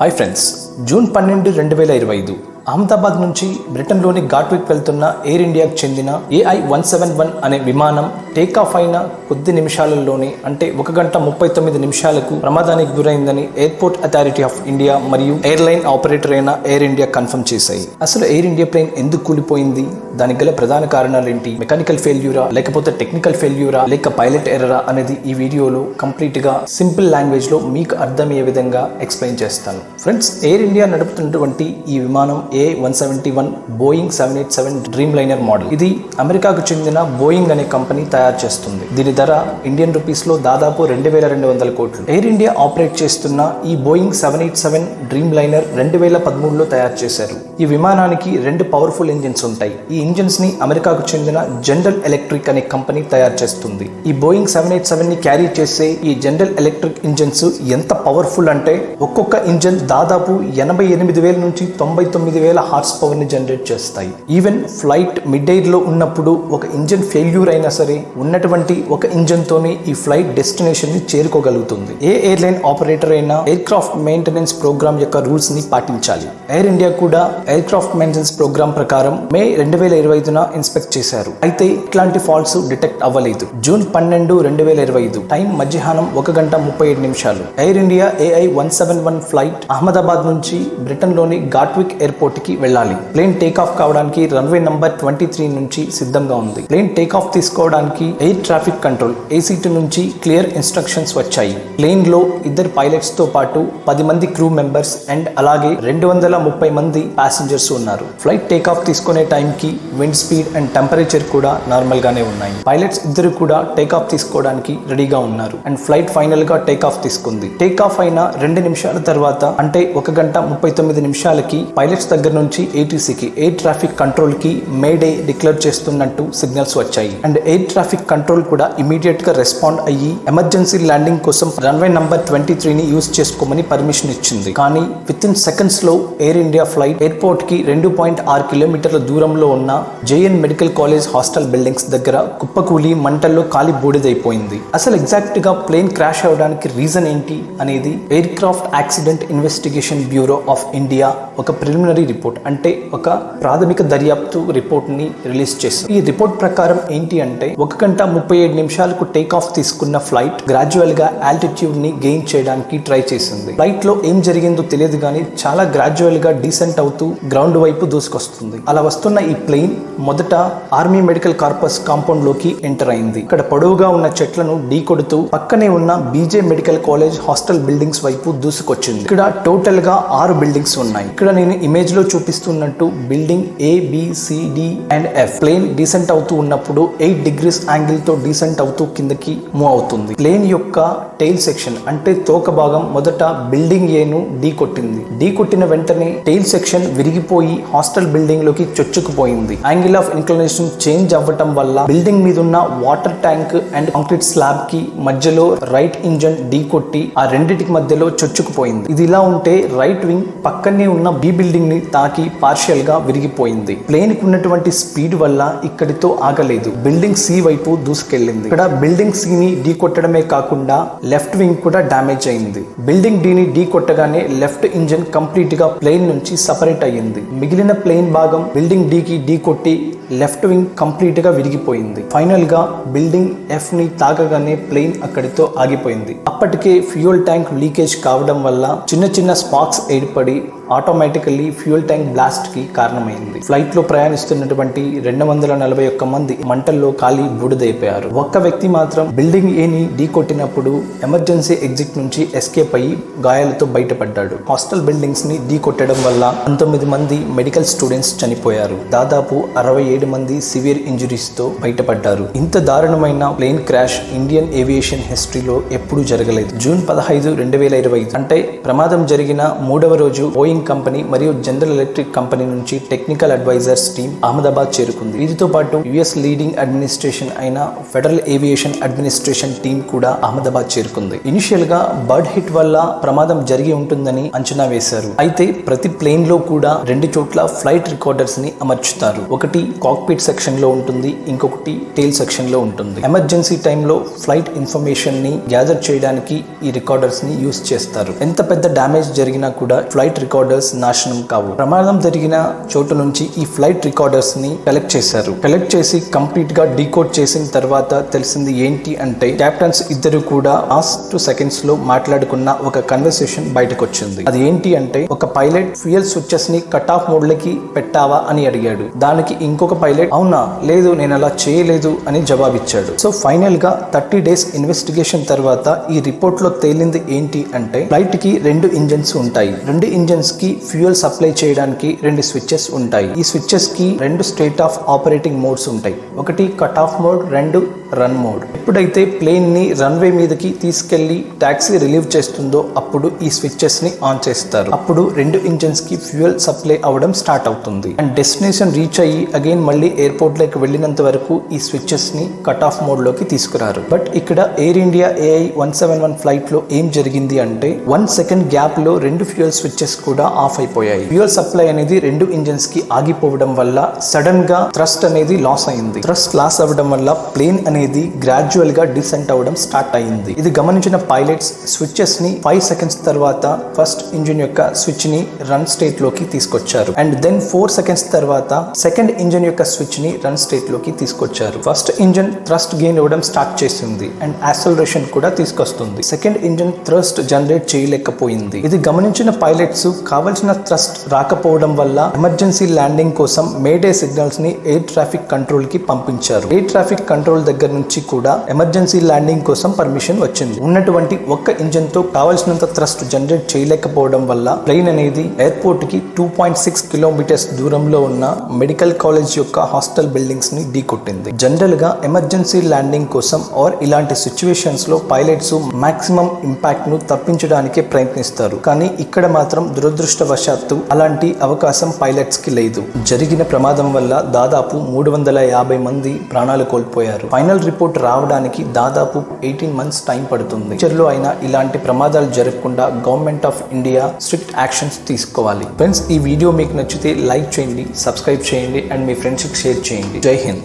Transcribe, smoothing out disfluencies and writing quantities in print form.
Hi friends, June 12, 2025 Ahmedabad నుంచి బ్రిటన్లోని ఘాట్విక్ వెళ్తున్న ఎయిర్ ఇండియాకు చెందిన AI-171 అనే విమానం టేకాఫ్ అయిన కొద్ది నిమిషాలలోనే అంటే 1 గంట 39 నిమిషాలకు ప్రమాదానికి గురైందని ఎయిర్పోర్ట్ అథారిటీ ఆఫ్ ఇండియా మరియు ఎయిర్లైన్ ఆపరేటర్ అయిన ఎయిర్ ఇండియా కన్ఫర్మ్ చేశాయి. అసలు ఎయిర్ ఇండియా ప్లేన్ ఎందుకు కూలిపోయింది, దానికి గల ప్రధాన కారణాలు ఏంటి, మెకానికల్ ఫెయిల్యూరా లేకపోతే టెక్నికల్ ఫెయిల్యూరా లేక పైలట్ ఎర్రరా అనేది ఈ వీడియోలో కంప్లీట్ గా సింపుల్ లాంగ్వేజ్ లో మీకు అర్థమయ్యే విధంగా ఎక్స్ప్లెయిన్ చేస్తాను. ఫ్రెండ్స్, ఎయిర్ ఇండియా నడుపుతున్నటువంటి ఈ విమానం AI-171 Boeing 787 dream liner model. ఇది అమెరికాకు చెందిన బోయింగ్ అనే కంపెనీ తయారు చేస్తుంది. దీని ధర ఇండియన్ రూపీస్ లో దాదాపు 2200 కోట్లు. ఎయిర్ ఇండియా ఆపరేట్ చేస్తున్న ఈ బోయింగ్ 787 డ్రీమ్ లైనర్ 2013లో తయారు చేశారు. ఈ విమానానికి 2 పవర్ఫుల్ ఇంజిన్స్ ఉంటాయి. ఈ ఇంజిన్స్ ని అమెరికాకు చెందిన జనరల్ ఎలక్ట్రిక్ అనే కంపెనీ తయారు చేస్తుంది. ఈ బోయింగ్ 787 ని క్యారీ చేసే ఈ జనరల్ ఎలక్ట్రిక్ ఇంజిన్స్ ఎంత పవర్ఫుల్ అంటే ఒక్కొక్క ఇంజిన్ దాదాపు 88,000 నుంచి 99,000 హార్స్ పవర్ ని జనరేట్ చేస్తాయి. ఈవెన్ ఫ్లైట్ మిడ్ ఎయిర్ లో ఉన్నప్పుడు ఒక ఇంజిన్ ఫెయిల్యూర్ అయినా సరే ఉన్నటువంటి ఒక ఇంజిన్ తోనే ఈ ఫ్లైట్ డెస్టినేషన్ ని చేరుకోగలుగుతుంది. ఏ ఎయిర్లైన్ ఆపరేటర్ అయినా ఎయిర్ క్రాఫ్ట్ మెయింటెనెన్స్ ప్రోగ్రామ్ యొక్క రూల్స్ ని పాటించాలి. ఎయిర్ ఇండియా కూడా ఎయిర్ క్రాఫ్ట్ మెయింటెనెన్స్ ప్రోగ్రామ్ ప్రకారం మే 2025న ఇన్స్పెక్ట్ చేశారు. అయితే ఇట్లాంటి ఫాల్ట్స్ డిటెక్ట్ అవ్వలేదు. జూన్ 12, 2025 టైం మధ్యాహ్నం 1 గంట 37 నిమిషాలు air India AI-171 flight Ahmedabad నుంచి బ్రిటన్ లోని ఘాట్విక్ ఎయిర్పోర్ట్ కి వెళ్ళాలి. ప్లేన్ టేక్ ఆఫ్ కావడానికి రన్వే నంబర్ 23 నుంచి సిద్ధంగా ఉంది. ప్లేన్ టేక్ ఆఫ్ తీసుకోవడానికి ఎయిర్ ట్రాఫిక్ కంట్రోల్ ACT నుంచి క్లియర్ ఇన్స్ట్రక్షన్స్ వచ్చాయి. ప్లేన్ లో 2 పైలట్స్ తో పాటు 10 మంది క్రూ మెంబర్స్ అండ్ అలాగే 230 మంది ప్యాసింజర్స్ ఉన్నారు. ఫ్లైట్ టేక్ ఆఫ్ తీసుకునే టైం కి విండ్ స్పీడ్ అండ్ టెంపరేచర్ కూడా నార్మల్ గానే ఉన్నాయి. పైలట్స్ ఇద్దరు కూడా టేక్ ఆఫ్ తీసుకోవడానికి రెడీగా ఉన్నారు అండ్ ఫ్లైట్ ఫైనల్ గా టేక్ ఆఫ్ తీసుకుంది. టేక్ ఆఫ్ అయిన 2 నిమిషాల తర్వాత అంటే 1 గంట 39 నిమిషాలకి పైలట్స్ దగ్గర నుంచి ATCకి ఎయిర్ ట్రాఫిక్ కంట్రోల్ కి మేడే డిక్లేర్ చేస్తున్నట్టు సిగ్నల్స్ వచ్చాయి అండ్ ఎయిర్ ట్రాఫిక్ కంట్రోల్ కూడా ఇమీడియట్ గా రెస్పాండ్ అయ్యి ఎమర్జెన్సీ ల్యాండింగ్ కోసం రన్వే నంబర్ 23ని యూజ్ చేసుకోమని పర్మిషన్ ఇచ్చింది. కానీ విత్ ఇన్ సెకండ్స్ లో ఎయిర్ ఇండియా ఫ్లైట్ ఎయిర్పోర్ట్ కి 2.6 కిలోమీటర్ల దూరంలో ఉన్న JN medical college hostel buildings దగ్గర కుప్పకూలి మంటల్లో కాలి బూడిదైపోయింది. అసలు ఎగ్జాక్ట్ గా ప్లేన్ క్రాష్ అవడానికి రీజన్ ఏంటి అనేది air craft accident investigation bureau of India ఒక ప్రిలిమినరీ రిపోర్ట్ అంటే ఒక ప్రాథమిక దర్యాప్తు రిపోర్ట్ ని రిలీజ్ చేశారు. ఈ రిపోర్ట్ ప్రకారం ఏంటి అంటే 1 గంట 37 నిమిషాలకు టేక్ ఆఫ్ తీసుకున్న ఫ్లైట్ గ్రాడ్యువల్ గా ఆల్టిట్యూడ్ ని గెయిన్ చేయడానికి ట్రై చేసింది. ఫ్లైట్ లో ఏం జరిగిందో తెలియదు కానీ చాలా గ్రాడ్యువల్ గా డీసెంట్ అవుతూ గ్రౌండ్ వైపు దూసుకొస్తుంది. అలా వస్తున్న ఈ ప్లేన్ మొదట ఆర్మీ మెడికల్ కార్పస్ కాంపౌండ్ లోకి ఎంటర్ అయింది. ఇక్కడ పొడవుగా ఉన్న చెట్లను ఢీ కొడుతూ పక్కనే ఉన్న BJ medical college hostel buildings వైపు దూసుకొచ్చింది. ఇక్కడ టోటల్ గా 6 బిల్డింగ్స్ ఉన్నాయి. ఇక్కడ నేను ఇమేజ్ లో చూపిస్తున్నట్టు building ABCD and F. Plane descent అవుతూ ఉన్నప్పుడు 8 degrees యాంగిల్ తో డీసెంట్ అవుతూ కిందకి మూవ్ అవుతుంది. ప్లేన్ యొక్క టైల్ సెక్షన్ అంటే తోక భాగం మొదట బిల్డింగ్ A ను ఢీ కొట్టింది. ఢీ కొట్టిన వెంటనే టైల్ సెక్షన్ విరిగిపోయి హాస్టల్ బిల్డింగ్ లోకి చొచ్చుకుపోయింది. యాంగిల్ ఆఫ్ ఇన్క్లినేషన్ చేంజ్ అవ్వటం వల్ల బిల్డింగ్ మీద ఉన్న water tank and concrete slab కి మధ్యలో రైట్ ఇంజన్ ఢీ కొట్టి ఆ రెండిటికి మధ్యలో చొచ్చుకుపోయింది. ఇది ఇలా ఉంటే రైట్ వింగ్ పక్కనే ఉన్న B బిల్డింగ్ ని తాకి పార్షియల్ గా విరిగిపోయింది. ప్లేన్ కి ఉన్నటువంటి స్పీడ్ వల్ల ఇక్కడితో ఆగలేదు. బిల్డింగ్ C వైపు దూసుకెళ్లింది. ఇక్కడ బిల్డింగ్ C ని ఢీ కొట్టడమే కాకుండా లెఫ్ట్ వింగ్ కూడా డ్యామేజ్ అయింది. బిల్డింగ్ D ని ఢీ కొట్టగానే లెఫ్ట్ ఇంజన్ కంప్లీట్ గా ప్లేన్ నుంచి సపరేట్ అయ్యింది. మిగిలిన ప్లేన్ భాగం బిల్డింగ్ D కి ఢీ కొట్టి లెఫ్ట్ వింగ్ కంప్లీట్ గా విరిగిపోయింది. ఫైనల్ గా బిల్డింగ్ F ని తాకగానే ప్లేన్ అక్కడితో ఆగిపోయింది. అప్పటికే ఫ్యూయల్ ట్యాంక్ లీకేజ్ కావడం వల్ల చిన్న చిన్న స్పార్క్స్ ఏర్పడి ఆటోమేటికల్లీ ఫ్యూయల్ ట్యాంక్ బ్లాస్ట్ కి కారణమైంది. ఫ్లైట్ లో ప్రయాణిస్తున్నటువంటి 241 మంది మంటల్లో కాలి బూడిదైపోయారు. ఒక్క వ్యక్తి మాత్రం బిల్డింగ్ A ని ఢీ కొట్టినప్పుడు ఎమర్జెన్సీ ఎగ్జిట్ నుంచి ఎస్కేప్ అయ్యి గాయాలతో బయటపడ్డాడు. హాస్టల్ బిల్డింగ్స్ ని ఢీ కొట్టడం వల్ల 19 మంది మెడికల్ స్టూడెంట్స్ చనిపోయారు. దాదాపు 67 మంది సివియర్ ఇంజురీస్ తో బయటపడ్డారు. ఇంత దారుణమైన ప్లేన్ క్రాష్ ఇండియన్ ఏవియేషన్ హిస్టరీలో ఎప్పుడూ జరగలేదు. జూన్ 15, 2025 అంటే ప్రమాదం జరిగిన 3వ రోజు బోయింగ్ బోయింగ్ కంపెనీ మరియు జనరల్ ఎలక్ట్రిక్ కంపెనీ నుంచి టెక్నికల్ అడ్వైజర్స్ టీమ్ అహ్మదాబాద్ చేరుకుంది. వీరితో పాటు యుఎస్ లీడింగ్ అడ్మినిస్ట్రేషన్ అయిన ఫెడరల్ ఏవియేషన్ అడ్మినిస్ట్రేషన్ టీమ్ కూడా అహ్మదాబాద్ చేరుకుంది. ఇనిషియల్ గా బర్డ్ హిట్ వల్ల ప్రమాదం జరిగి ఉంటుందని అంచనా వేశారు. అయితే ప్రతి ప్లేన్ లో కూడా 2 చోట్ల ఫ్లైట్ రికార్డర్స్ ని అమర్చుతారు. ఒకటి కాక్పిట్ సెక్షన్ లో ఉంటుంది, ఇంకొకటి టెయిల్ సెక్షన్ లో ఉంటుంది. ఎమర్జెన్సీ టైంలో ఫ్లైట్ ఇన్ఫర్మేషన్ ని గ్యాదర్ చేయడానికి ఈ రికార్డర్స్ ని యూస్ చేస్తారు. ఎంత పెద్ద డ్యామేజ్ జరిగినా కూడా ఫ్లైట్ రికార్డర్స్ నాశనం కావు. ప్రమాదం జరిగిన చోటు నుంచి ఈ ఫ్లైట్ రికార్డర్స్ ని కలెక్ట్ చేశారు. కలెక్ట్ చేసి కంప్లీట్ గా డీకోడ్ చేసిన తర్వాత తెలిసింది ఏంటి అంటే కెప్టెన్స్ ఇద్దరు కూడా లాస్ట్ సెకండ్స్ లో మాట్లాడుకున్న ఒక కన్వర్సేషన్ బయటకు వచ్చింది. అది ఏంటి అంటే ఒక పైలట్ ఫ్యూయల్ స్విచెస్ ని కట్ ఆఫ్ మోడ్ లకి పెట్టావా అని అడిగాడు. దానికి ఇంకొక పైలట్ అవునా లేదు నేను అలా చేయలేదు అని జవాబిచ్చాడు. సో ఫైనల్ గా 30 days ఇన్వెస్టిగేషన్ తర్వాత ఈ రిపోర్ట్ లో తేలింది ఏంటి అంటే ఫ్లైట్ కి 2 ఇంజన్స్ ఉంటాయి. 2 ఇంజన్స్ కి ఫ్యూయల్ సప్లై చేయడానికి 2 స్విచెస్ ఉంటాయి. ఈ స్విచెస్ కి 2 స్టేట్ ఆఫ్ ఆపరేటింగ్ మోడ్స్ ఉంటాయి. ఒకటి cut off mode, 2 run mode. ఎప్పుడైతే ప్లేన్ ని రన్వే మీదకి తీసుకెళ్లి టాక్సీ రిలీవ్ చేస్తుందో అప్పుడు ఈ స్విచెస్ ని ఆన్ చేస్తారు. అప్పుడు 2 ఇంజన్స్ కి ఫ్యూయల్ సప్లై అవడం స్టార్ట్ అవుతుంది. అండ్ డెస్టినేషన్ రీచ్ అయ్యి అగైన్ మళ్ళీ ఎయిర్పోర్ట్ లోకి వెళ్ళినంత వరకు ఈ స్విచెస్ ని కట్ ఆఫ్ మోడ్ లోకి తీసుకురారు. బట్ ఇక్కడ ఎయిర్ ఇండియా AI-171 ఫ్లైట్ లో ఏం జరిగింది అంటే 1 సెకండ్ గ్యాప్ లో 2 ఫ్యూయల్ స్విచెస్ కూడా ఆఫ్ అయిపోయాయి. ఫ్యూయల్ సప్లై అనేది 2 ఇంజన్స్ కి ఆగిపోవడం వల్ల సడన్ గా థ్రస్ట్ అనేది లాస్ అయింది. థ్రస్ట్ లాస్ అవ్వడం వల్ల ప్లేన్ అనేది గ్రాడ్యువల్ గా డిసెంట్ అవ్వడం స్టార్ట్ అయింది. ఇది గమనించిన పైలట్స్ స్విచెస్ ని 5 seconds తర్వాత ఫస్ట్ ఇంజిన్ యొక్క స్విచ్ ని రన్ స్టేట్ లోకి తీసుకొచ్చారు. అండ్ దెన్ 4 seconds తర్వాత సెకండ్ ఇంజిన్ యొక్క స్విచ్ ని రన్ స్టేట్ లోకి తీసుకొచ్చారు. ఫస్ట్ ఇంజిన్ థ్రస్ట్ గెయిన్ అవ్వడం స్టార్ట్ చేసింది అండ్ యాక్సలరేషన్ కూడా తీసుకొస్తుంది. సెకండ్ ఇంజిన్ థ్రస్ట్ జనరేట్ చేయలేకపోయింది. ఇది గమనించిన పైలట్స్ కావలసిన థ్రస్ట్ రాకపోవడం వల్ల ఎమర్జెన్సీ ల్యాండింగ్ కోసం మేడే సిగ్నల్స్ ని ఎయిర్ ట్రాఫిక్ కంట్రోల్ కి పంపించారు. ఎయిర్ ట్రాఫిక్ కంట్రోల్ దగ్గర నుంచి కూడా ఎమర్జెన్సీ ల్యాండింగ్ కోసం పర్మిషన్ వచ్చింది. ఉన్నటువంటి ఒక్క ఇంజిన్ తో కావలసినంత థ్రస్ట్ జనరేట్ చేయలేకపోవడం వల్ల ప్లేన్ అనేది ఎయిర్పోర్ట్ కి 2.6 kilometers దూరంలో ఉన్న మెడికల్ కాలేజ్ యొక్క హాస్టల్ బిల్డింగ్స్ ని ఢీకొట్టింది. జనరల్ గా ఎమర్జెన్సీ ల్యాండింగ్ కోసం ఆర్ ఇలాంటి సిచ్యువేషన్స్ లో పైలట్స్ మాక్సిమం ఇంపాక్ట్ ను తప్పించడానికే ప్రయత్నిస్తారు. కానీ ఇక్కడ మాత్రం దురదృష్టవశాత్తు అలాంటి అవకాశం పైలట్స్ కి లేదు. జరిగిన ప్రమాదం వల్ల దాదాపు 350 మంది ప్రాణాలు కోల్పోయారు. ఫైనల్ రిపోర్ట్ రావడానికి దాదాపు 18 months టైం పడుతుంది. ఫ్యూచర్ లో అయినా ఇలాంటి ప్రమాదాలు జరగకుండా government of India strict actions తీసుకోవాలి. ఫ్రెండ్స్, ఈ వీడియో మీకు నచ్చితే లైక్ చేయండి, సబ్స్క్రైబ్ చేయండి అండ్ మీ ఫ్రెండ్స్ కి షేర్ చేయండి. జై హింద్.